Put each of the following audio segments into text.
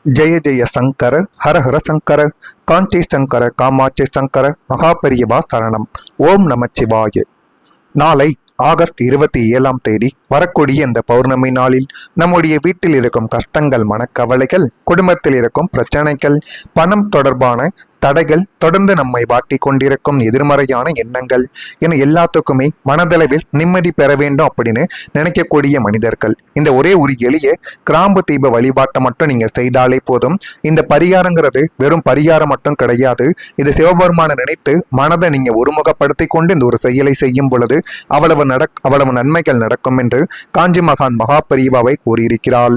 ஜெய ஜெய சங்கர ஹர ஹர சங்கர காஞ்சி சங்கர காமாட்சி சங்கர மகாபெரியவா சரணம். ஓம் நமச்சிவாய. நாளை ஆகஸ்ட் 27ஆம் தேதி வரக்கூடிய இந்த பௌர்ணமி நாளில் நம்முடைய வீட்டில் இருக்கும் கஷ்டங்கள், மனக்கவலைகள், குடும்பத்தில் இருக்கும் பிரச்சனைகள், பணம் தொடர்பான தடைகள், தொடர்ந்து நம்மை வாட்டி கொண்டிருக்கும் எதிர்மறையான எண்ணங்கள் என எல்லாத்துக்குமே மனதளவில் நிம்மதி பெற வேண்டும் அப்படின்னு நினைக்கக்கூடிய மனிதர்கள் இந்த ஒரே ஒரு எளிய கிராம்பு தீப வழிபாட்டை மட்டும் நீங்க செய்தாலே போதும். இந்த பரிகாரங்கிறது வெறும் பரிகாரம் மட்டும் கிடையாது. இது சிவபெருமானை நினைத்து மனதை நீங்க ஒருமுகப்படுத்தி கொண்டு இந்த ஒரு செயலை செய்யும் பொழுது அவ்வளவு நன்மைகள் நடக்கும் என்று காஞ்சி மகான் மகாபெரிவாவை கூறியிருக்கிறாள்.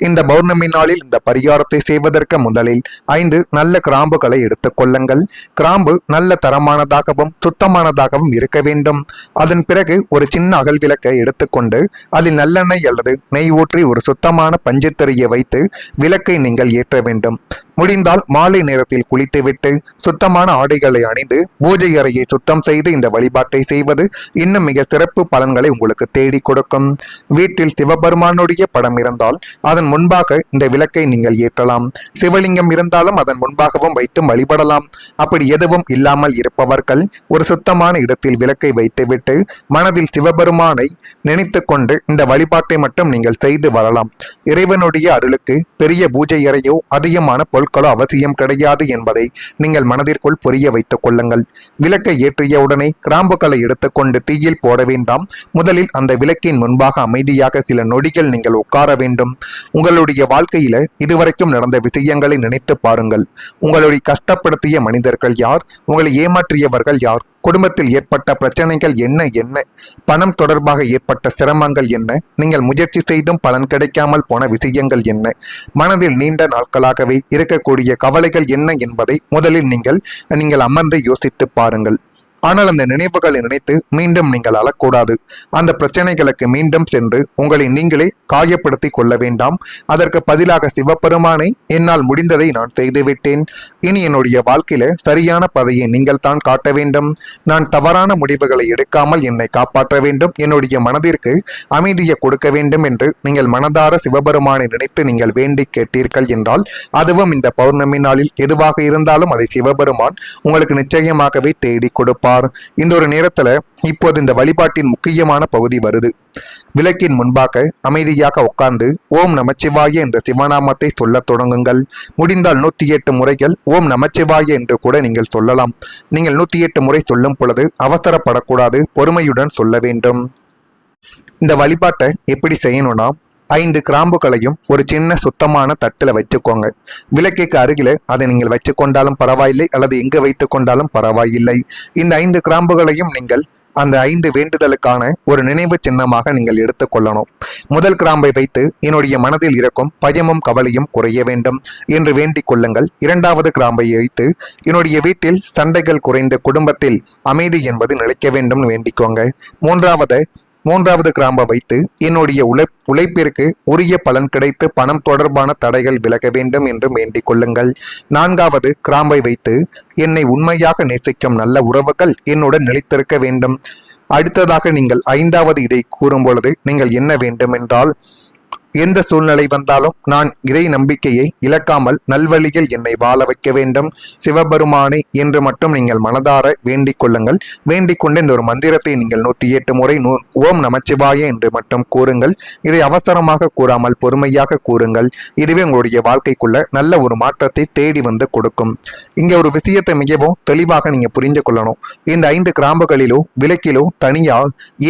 இந்த பௌர்ணமி நாளில் இந்த பரிகாரத்தை செய்வதற்கு முதலில் 5 நல்ல கிராம்புகளை எடுத்துக் கொள்ளுங்கள். கிராம்பு நல்ல தரமானதாகவும் சுத்தமானதாகவும் இருக்க வேண்டும். அதன் பிறகு ஒரு சின்ன அகல் விளக்கை எடுத்துக்கொண்டு அதில் நல்லெண்ணெய் அல்லது நெய் ஊற்றி ஒரு சுத்தமான பஞ்சுத்திரையை வைத்து விளக்கை நீங்கள் ஏற்ற வேண்டும். முடிந்தால் மாலை நேரத்தில் குளித்துவிட்டு சுத்தமான ஆடைகளை அணிந்து பூஜை அறையை சுத்தம் செய்து இந்த வழிபாட்டை செய்வது இன்னும் மிக சிறப்பு பலன்களை உங்களுக்கு தேடி கொடுக்கும். வீட்டில் சிவபெருமானுடைய படம் இருந்தால் அதன் முன்பாக இந்த விளக்கை நீங்கள் ஏற்றலாம். சிவலிங்கம் இருந்தாலும் அதன் முன்பாகவும் வைத்து வழிபடலாம். அப்படி எதுவும் இல்லாமல் இருப்பவர்கள் ஒரு சுத்தமான இடத்தில் விளக்கை வைத்துவிட்டு மனதில் சிவபெருமானை நினைத்து கொண்டு இந்த வழிபாட்டை மட்டும் நீங்கள் செய்து வரலாம். இறைவனுடைய அருளுக்கு பெரிய பூஜை அறையோ அதிகமான பொருட்களோ அவசியம் கிடையாது என்பதை நீங்கள் மனதிற்குள் புரிய வைத்துக் கொள்ளுங்கள். விளக்கை ஏற்றியவுடனே கிராம்புகளை எடுத்துக்கொண்டு தீயில் போட வேண்டாம். முதலில் அந்த விளக்கின் முன்பாக அமைதியாக சில நொடிகள் நீங்கள் உட்கார வேண்டும். உங்களுடைய வாழ்க்கையில இதுவரைக்கும் நடந்த விஷயங்களை நினைத்து பாருங்கள். உங்களுடைய கஷ்டப்படுத்திய மனிதர்கள் யார்? உங்களை ஏமாற்றியவர்கள் யார்? குடும்பத்தில் ஏற்பட்ட பிரச்சனைகள் என்ன? பணம் தொடர்பாக ஏற்பட்ட சிரமங்கள் என்ன? நீங்கள் முயற்சி செய்தும் பலன் கிடைக்காமல் போன விஷயங்கள் என்ன? மனதில் நீண்ட நாட்களாகவே இருக்கக்கூடிய கவலைகள் என்ன என்பதை முதலில் நீங்கள் அமர்ந்து யோசித்து பாருங்கள். ஆனால் அந்த நினைவுகளை நினைத்து மீண்டும் நீங்கள் அழக்கூடாது. அந்த பிரச்சனைகளுக்கு மீண்டும் சென்று உங்களை நீங்களே காயப்படுத்தி கொள்ள வேண்டாம். அதற்கு பதிலாக சிவபெருமானை, என்னால் முடிந்ததை நான் செய்துவிட்டேன். இனி என்னுடைய வாழ்க்கையில சரியான பாதையை நீங்கள் தான் காட்ட வேண்டும். நான் தவறான முடிவுகளை எடுக்காமல் என்னை காப்பாற்ற வேண்டும். என்னுடைய மனதிற்கு அமைதியை கொடுக்க வேண்டும் என்று நீங்கள் மனதார சிவபெருமானை நினைத்து நீங்கள் வேண்டி கேட்டீர்கள் என்றால் அதுவும் இந்த பௌர்ணமி நாளில் எதுவாக இருந்தாலும் அதை சிவபெருமான் உங்களுக்கு நிச்சயமாகவே தேடி கொடுப்பார். இந்த ஒரு நேரத்துல இப்போது இந்த வழிபாட்டின் முக்கியமான பகுதி வருது. விளக்கின் முன்பாக அமைதியாக உட்கார்ந்து ஓம் நமச்சிவாய என்ற சிவநாமத்தை சொல்ல தொடங்குங்கள். முடிந்தால் 108 முறைகள் ஓம் நமச்சிவாய என்று கூட நீங்கள் சொல்லலாம். நீங்கள் 108 முறை சொல்லும் பொழுது அவசரப்படக்கூடாது, பொறுமையுடன் சொல்ல வேண்டும். இந்த வழிபாட்டை எப்படி செய்யணும்னா, 5 கிராம்புகளையும் ஒரு சின்ன சுத்தமான தட்டில் வச்சுக்கோங்க. விளக்குக்கு அருகில அதை நீங்கள் வச்சு கொண்டாலும் பரவாயில்லை, அல்லது எங்கு வைத்து கொண்டாலும் பரவாயில்லை. இந்த 5 கிராம்புகளையும் நீங்கள் அந்த 5 வேண்டுதலுக்கான ஒரு நினைவு சின்னமாக நீங்கள் எடுத்துக்கொள்ளணும். முதல் கிராம்பை வைத்து என்னுடைய மனதில் இருக்கும் பயமும் கவலையும் குறைய வேண்டும் என்று வேண்டிக் கொள்ளுங்கள். 2வது கிராம்பை வைத்து என்னுடைய வீட்டில் சண்டைகள் குறைந்த குடும்பத்தில் அமைதி என்பது நிலைக்க வேண்டும் வேண்டிக்கோங்க. மூன்றாவது கிராம்பை வைத்து என்னுடைய உழைப்பிற்கு உரிய பலன் கிடைத்து பணம் தொடர்பான தடைகள் விலக வேண்டும் என்று வேண்டிக் கொள்ளுங்கள். 4வது கிராம்பை வைத்து என்னை உண்மையாக நேசிக்கும் நல்ல உறவுகள் என்னுடன் நிலைத்திருக்க வேண்டும். அடுத்ததாக நீங்கள் 5வது இதை கூறும் பொழுது நீங்கள் என்ன வேண்டும் என்றால், எந்த சூழ்நிலை வந்தாலும் நான் இறை நம்பிக்கையை இழக்காமல் நல்வழியில் என்னை வாழ வைக்க வேண்டும் சிவபெருமானை என்று மட்டும் நீங்கள் மனதார வேண்டிக் கொள்ளுங்கள். வேண்டிக் கொண்டு இந்த ஒரு மந்திரத்தை நீங்கள் 108 முறை ஓம் நமச்சிவாய என்று மட்டும் கூறுங்கள். இதை அவசரமாக கூறாமல் பொறுமையாக கூறுங்கள். இதுவே உங்களுடைய வாழ்க்கைக்குள்ள நல்ல ஒரு மாற்றத்தை தேடி வந்து கொடுக்கும். இங்க ஒரு விஷயத்தை மிகவும் தெளிவாக நீங்க புரிந்து கொள்ளணும். இந்த 5 கிராம்புகளிலோ விளக்கிலோ தனியா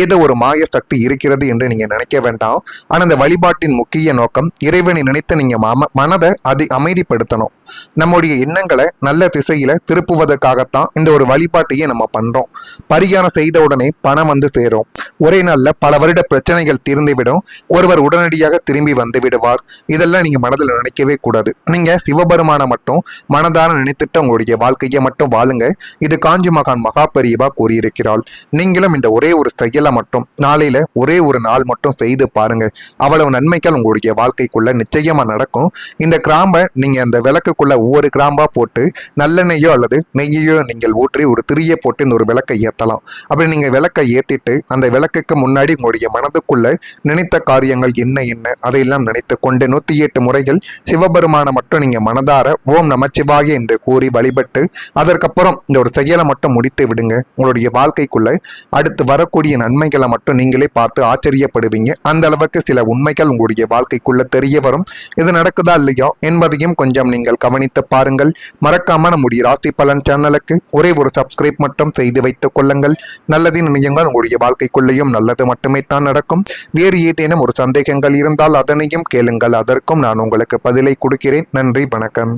ஏதோ ஒரு மாய சக்தி இருக்கிறது என்று நீங்க நினைக்க வேண்டாம். ஆனால் இந்த வழிபாட்டின் முக்கிய நோக்கம் இறைவனை நினைத்து நீங்க மனதை அதை அமைதிப்படுத்தணும். நம்முடைய எண்ணங்களை நல்ல திசையில திருப்புவதற்காகத்தான் இந்த ஒரு வழிபாட்டையே நம்ம பண்றோம். பரிகாரம் செய்த உடனே பணம் வந்து சேரும். ஒரே நாள்ல பல வருட பிரச்சனைகள் தீர்ந்துவிடும். ஒருவர் உடனடியாக திரும்பி வந்து விடுவார். இதெல்லாம் நீங்க மனதில் நினைக்கவே கூடாது. நீங்க சிவபெருமான மட்டும் மனதார நினைத்துட்டு உங்களுடைய வாழ்க்கையை மட்டும் வாழுங்க. இது காஞ்சி மகான் மகாபெரிவா கூறியிருக்கிறாள். நீங்களும் இந்த ஒரே ஒரு செயலை மட்டும் நாளையில ஒரே ஒரு நாள் மட்டும் செய்து பாருங்க. அவ்வளவு நன்மை நன்மைகள் உங்களுடைய வாழ்க்கைக்குள்ள நிச்சயமா நடக்கும். இந்த கிராம்பை நீங்க அந்த விளக்குக்குள்ள ஒவ்வொரு கிராம்பா போட்டு நல்லெண்ணெயோ அல்லது நெய்யோ நீங்கள் ஊற்றி ஒரு திரியை போட்டு இந்த ஒரு விளக்கை ஏற்றலாம். அப்படி நீங்க விளக்கை ஏற்றிட்டு அந்த விளக்குக்கு முன்னாடி உங்களுடைய மனதுக்குள்ள நினைத்த காரியங்கள் என்ன என்ன அதையெல்லாம் நினைத்து கொண்டு 108 முறைகள் சிவபெருமானை மட்டும் நீங்க மனதார ஓம் நமச்சிவாய என்று கூறி வழிபட்டு அதற்கப்புறம் இந்த ஒரு செயலை மட்டும் முடித்து விடுங்க. உங்களுடைய வாழ்க்கைக்குள்ள அடுத்து வரக்கூடிய நன்மைகளை மட்டும் நீங்களே பார்த்து ஆச்சரியப்படுவீங்க. அந்த அளவுக்கு சில உண்மைகள் உங்களுடைய வாழ்க்கைக்குள்ள தெரிய வரும். இது நடக்குதா இல்லையோ என்பதையும் கொஞ்சம் நீங்கள் கவனித்து பாருங்கள். மறக்காம நம்முடைய ராசி பலன் சேனலுக்கு ஒரே ஒரு சப்ஸ்கிரைப் மட்டும் செய்து வைத்துக் கொள்ளுங்கள். நல்லதின் நினையுங்கள். உங்களுடைய வாழ்க்கைக்குள்ளேயும் நல்லது மட்டுமே தான் நடக்கும். வேறு ஏதேனும் ஒரு சந்தேகங்கள் இருந்தால் அதனையும் கேளுங்கள். அதற்கும் நான் உங்களுக்கு பதிலை கொடுக்கிறேன். நன்றி, வணக்கம்.